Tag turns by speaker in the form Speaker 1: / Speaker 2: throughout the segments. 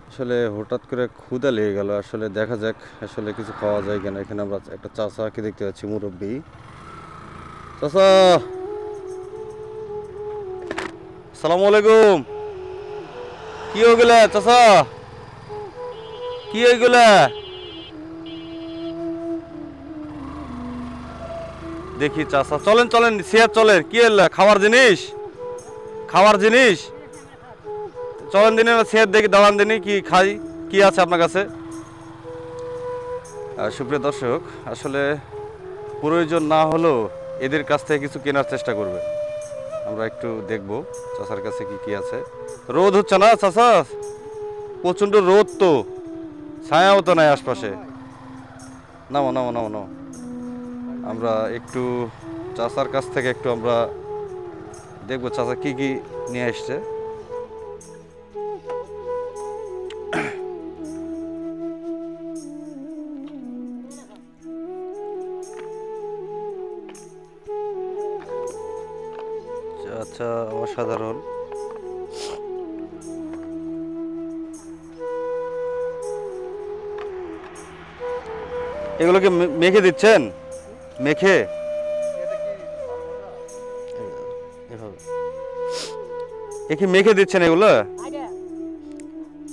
Speaker 1: আসলে হঠাৎ করে ক্ষুধা লেগে গেল। আসলে দেখা যাক আসলে কিছু খাওয়া যায় কিনা। এখানে আমরা একটা চাচাকে দেখতে পাচ্ছি, মুরব্বী চাচা। সালাম আলাইকুম। কি হইগুলা চাচা, কি হইগুলা? দেখি চাচা, চলেন চলেন, সিয়ার চলেন। কি হইলা? খাওয়ার জিনিস, খাওয়ার জিনিস চলেন দিনে সিয়ার দেখি, দাঁড়ান দিনই কি খাই, কি আছে আপনার কাছে। সুপ্রিয় দর্শক, আসলে প্রয়োজন না হলেও এদের কাছ থেকে কিছু কেনার চেষ্টা করবে। আমরা একটু দেখব চাচার কাছে কি কি আছে। রোদ হচ্ছে না চাচা? প্রচণ্ড রোদ তো, ছায়াও তো নাই আশপাশে। নামো নামো নামো নামো। আমরা একটু চাচার কাছ থেকে একটু আমরা দেখবো চাচা কি কি নিয়ে আসছে। আচ্ছা, অসাধারণ। এগুলোকে মেখে দিচ্ছেন? মেখে এ কি মেখে দিচ্ছেন এগুলো?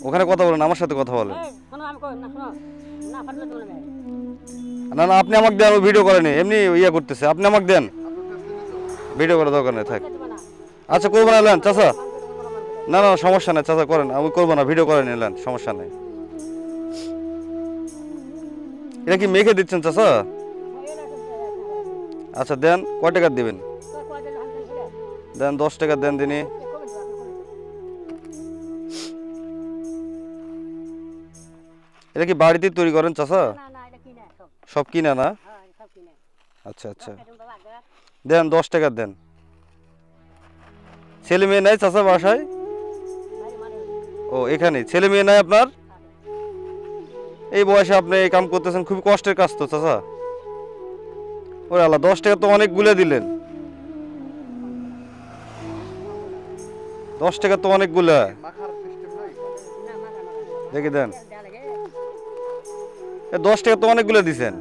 Speaker 1: ওখানে কথা বলেন, আমার সাথে কথা বলেন। না না, আপনি আমাকে দেন, আমি ভিডিও করেনি, এমনি ইয়ে করতেছে। আপনি আমাকে দেন, ভিডিও করার দরকার নেই, থাক। আচ্ছা, করবো না এলেন চাচা? না না, সমস্যা নেই চাচা, করেন, আমি করবো না, ভিডিও করে নিলেন, সমস্যা নেই। এটা কি মেখে দিচ্ছেন চাচা? আচ্ছা দেন, কয় টাকা দিবেন? দেন 10 টাকা দেন দিনই। এটা কি বাড়িতে তৈরি করেন চাচা? সব কিনা না? আচ্ছা আচ্ছা, দেন 10 টাকা দেন। ছেলে মেয়ে নাই চাচা বাসায়? ও, এখানে ছেলে মেয়ে নাই আপনার? এই বয়সে আপনি এই কাম করতেছেন, খুবই কষ্টের কাজ তো চাচা। ওরে আল্লাহ, 10 টাকা তো অনেকগুলো দিলেন। 10 টাকা তো অনেকগুলা। দেখি দেন, 10 টাকা তো অনেকগুলো দিছেন।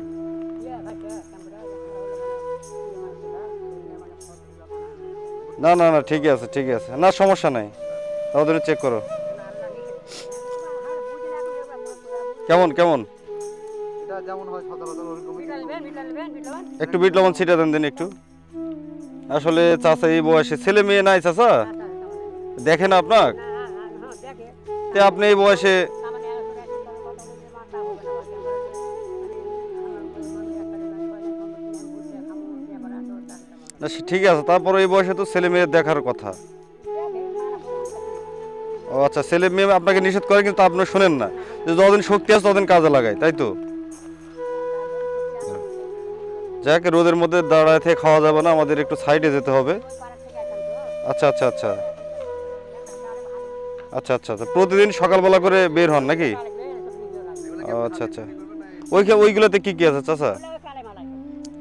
Speaker 1: না না না, ঠিক আছে ঠিক আছে, না সমস্যা নাই, তাদের চেক করো। কেমন কেমন? একটু বিট লবণ ছিটা দেন দিন একটু। আসলে চাচা এই বয়সে ছেলে মেয়ে নাই চাচা, দেখে না আপনার? আপনি এই বয়সে না, ঠিক আছে, তারপর এই বয়সে তো ছেলে মেয়ে দেখার কথা। ও আচ্ছা, ছেলে মেয়ে আপনাকে নিষেধ করে কিন্তু আপনি শোনেন না, যে যতদিন শক্তি আছে ততদিন কাজে লাগায়, তাই তো? যাক, রোদের মধ্যে দাঁড়ায় থেকে খাওয়া যাবে না, আমাদের একটু সাইডে যেতে হবে। আচ্ছা আচ্ছা আচ্ছা আচ্ছা আচ্ছা আচ্ছা, প্রতিদিন সকালবেলা করে বের হন নাকি? আচ্ছা আচ্ছা, ওইগুলোতে কি কি আছে চাচা?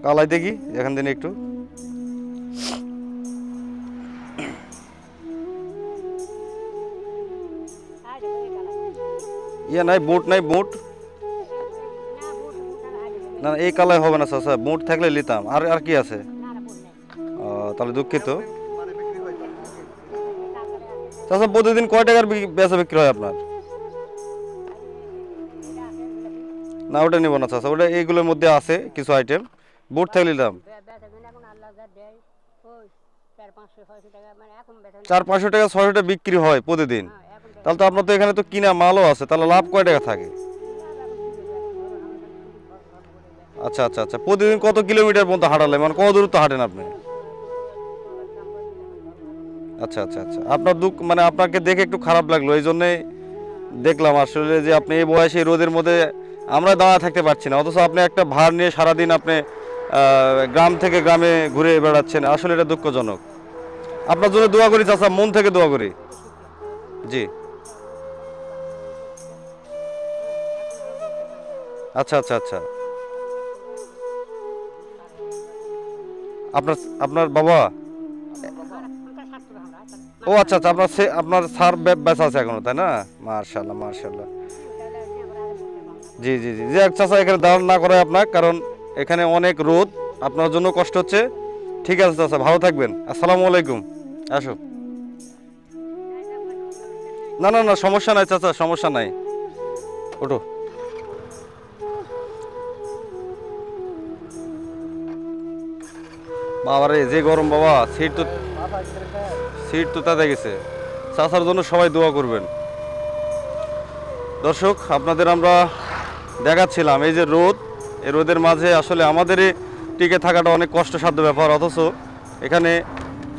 Speaker 1: কালাই দেখি এখান দিন একটু। ইয়ে নাই, বুট নাই, বুট? না এই কালাই হবে না চাচা, বুট থাকলে নিতাম। আর আর কি আছে? তাহলে দুঃখিত চাচা। প্রতিদিন কয় টাকার বেচা বিক্রি হয় আপনার? না ওটা নিব না চাচা, ওটা এইগুলোর মধ্যে আছে কিছু আইটেম, বুট থাকলে নিলাম। 400-500 টাকা 600 টাকা বিক্রি হয় প্রতিদিন, তাহলে তো আপনার তো এখানে তো কিনা মালও আছে, তাহলে লাভ কয় টাকা থাকে? আচ্ছা আচ্ছা আচ্ছা, প্রতিদিন কত কিলোমিটার পর্যন্ত হাঁটালে, মানে কত দূরত্ব হাঁটেন আপনি? আচ্ছা আচ্ছা আচ্ছা, আপনার দুঃখ মানে আপনাকে দেখে একটু খারাপ লাগলো, এই জন্যে দেখলাম আসলে যে আপনি এই বয়সে রোদের মধ্যে আমরা দাঁড়া থাকতে পারছি না, অথচ আপনি একটা ভার নিয়ে সারাদিন আপনি গ্রাম থেকে গ্রামে ঘুরে বেড়াচ্ছেন। আসলে এটা দুঃখজনক। আপনার জন্য দোয়া করি চাচা, মন থেকে দোয়া করি। জি, আচ্ছা আচ্ছা আচ্ছা। আপনার আপনার বাবা? ও আচ্ছা আচ্ছা, আপনার সার বেচা আছে এখনো, তাই না? মার্শাল্লাহ মার্শাল্লাহ। জি জি জি জি, চাচা এখানে দাঁড়ান না করে আপনার, কারণ এখানে অনেক রোদ, আপনার জন্য কষ্ট হচ্ছে। ঠিক আছে চাচা, ভালো থাকবেন। আসসালামু আলাইকুম। আসো। না না না, সমস্যা নাই চাচা, সমস্যা নাই, ওঠো। বাবারে যে গরম বাবা, সিট তো তাতে গেছে। চাচার জন্য সবাই দোয়া করবেন। দর্শক, আপনাদের আমরা দেখাচ্ছিলাম এই যে রোদ, এই রোদের মাঝে আসলে আমাদেরই টিকে থাকাটা অনেক কষ্টসাধ্য ব্যাপার, অথচ এখানে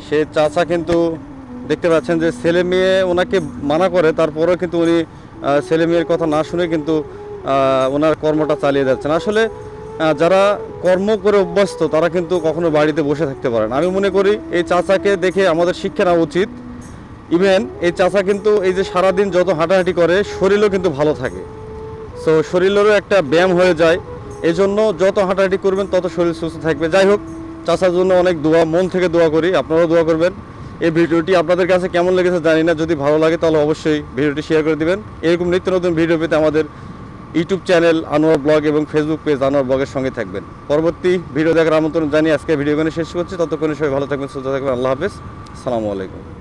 Speaker 1: সে চাচা কিন্তু দেখতে পাচ্ছেন যে ছেলে মেয়ে ওনাকে মানা করে, তারপরেও কিন্তু উনি ছেলে মেয়ের কথা না শুনে কিন্তু ওনার কর্মটা চালিয়ে যাচ্ছেন। আসলে যারা কর্ম করে অভ্যস্ত তারা কিন্তু কখনো বাড়িতে বসে থাকতে পারে না। আমি মনে করি এই চাচাকে দেখে আমাদের শিক্ষা নেওয়া উচিত। ইভেন এই চাচা কিন্তু এই যে সারাদিন যত হাঁটাহাঁটি করে শরীরও কিন্তু ভালো থাকে, সো শরীরেরও একটা ব্যায়াম হয়ে যায়। এই জন্য যত হাঁটাহাঁটি করবেন তত শরীর সুস্থ থাকবে। যাই হোক, চাচার জন্য অনেক দোয়া, মন থেকে দোয়া করি, আপনারাও দোয়া করবেন। এই ভিডিওটি আপনাদের কাছে কেমন লেগেছে জানি না, যদি ভালো লাগে তাহলে অবশ্যই ভিডিওটি শেয়ার করে দিবেন। এরকম নিত্য নতুন ভিডিও পেতে আমাদের ইউটিউব চ্যানেল আনোয়ার ব্লগ এবং ফেসবুক পেজ আনোয়ার ব্লগের সঙ্গে থাকবেন। পরবর্তী ভিডিও দেখার আমন্ত্রণ জানিয়ে আজকে ভিডিও শেষ করছি। ততক্ষণে সবাই ভালো থাকবেন, সুস্থ থাকবেন। আল্লাহ হাফেজ, আসসালামু আলাইকুম।